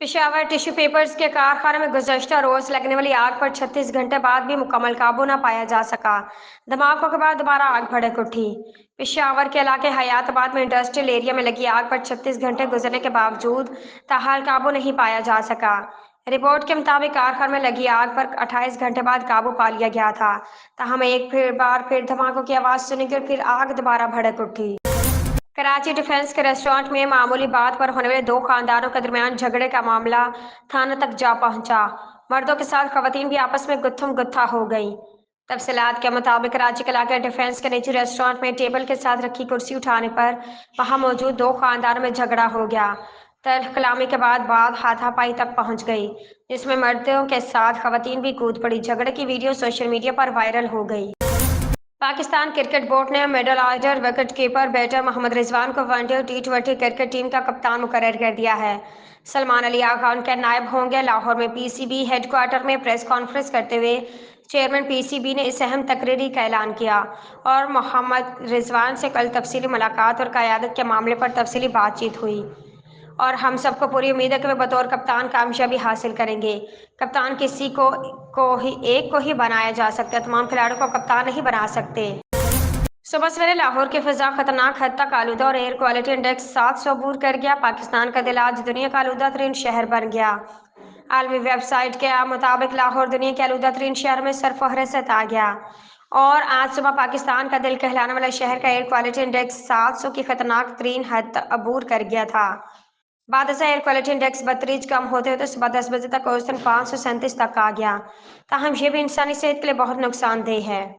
Peshawar tissue papers के कारखाने में गुज़श्ता रोज़ लगने वाली आग पर 36 घंटे बाद भी मुकम्मल काबू न पाया जा सका। धमाकों के बाद दोबारा आग भड़क उठी। पेशावर के इलाके हयाताबाद में इंडस्ट्रियल एरिया में लगी आग पर 36 घंटे गुजरने के बावजूद ताहाल काबू नहीं पाया जा सका। रिपोर्ट के मुताबिक कारखाने में लगी आग पर 28 घंटे बाद काबू पा लिया गया था। ताहम एक बार फिर धमाकों की आवाज़ सुनी गई, फिर आग दोबारा भड़क उठी। कराची डिफेंस के रेस्टोरेंट में मामूली बात पर होने वाले दो खानदानों के दरमियान झगड़े का मामला थाना तक जा पहुंचा। मर्दों के साथ खवातीन भी आपस में गुत्थम गुत्था हो गई। तफसीलात के मुताबिक कराची के इलाके डिफेंस के निजी रेस्टोरेंट में टेबल के साथ रखी कुर्सी उठाने पर वहां मौजूद दो खानदानों में झगड़ा हो गया। तल्ख कलामी के बाद बात हाथापाई तक पहुंच गई, जिसमें मर्दों के साथ खवातीन भी कूद पड़ी। झगड़े की वीडियो सोशल मीडिया पर वायरल हो गई। पाकिस्तान क्रिकेट बोर्ड ने middle order wicket keeper batter Mohammad Rizwan को वनडे और टी20 क्रिकेट टीम का कप्तान मुकर्रर कर दिया है। सलमान अली आगा उनके नायब होंगे। लाहौर में पीसीबी हेडक्वार्टर में प्रेस कॉन्फ्रेंस करते हुए चेयरमैन पीसीबी ने इस अहम तकरीरी का ऐलान किया और मोहम्मद रिजवान से कल तफसीली मुलाकात और क़यादत के मामले पर तफसीली बातचीत हुई और हम सबको पूरी उम्मीद है कि वे बतौर कप्तान कामयाबी हासिल करेंगे। कप्तान किसी को ही बनाया जा सकता है, तमाम खिलाड़ियों को कप्तान नहीं बना सकते। सुबह सवेरे लाहौर की फिजा खतरनाक हद तक आलूदा और एयर क्वालिटी इंडेक्स 700 अबूर कर गया। पाकिस्तान का दिल आज दुनिया का आलूदा तरीन शहर बन गया। आलमी वेबसाइट के मुताबिक लाहौर दुनिया के आलूदा तरीन शहर में सरफहरिस्त आ गया और आज सुबह पाकिस्तान का दिल कहलाने वाला शहर का एयर क्वालिटी इंडेक्स 700 की खतरनाक तरीन हद तक अबूर कर गया था। बाद एयर क्वालिटी इंडेक्स 32 कम होते होते सुबह 10 बजे तक औसतन 537 तक आ गया। ताहम यह भी इंसानी सेहत के लिए बहुत नुकसानदेह है।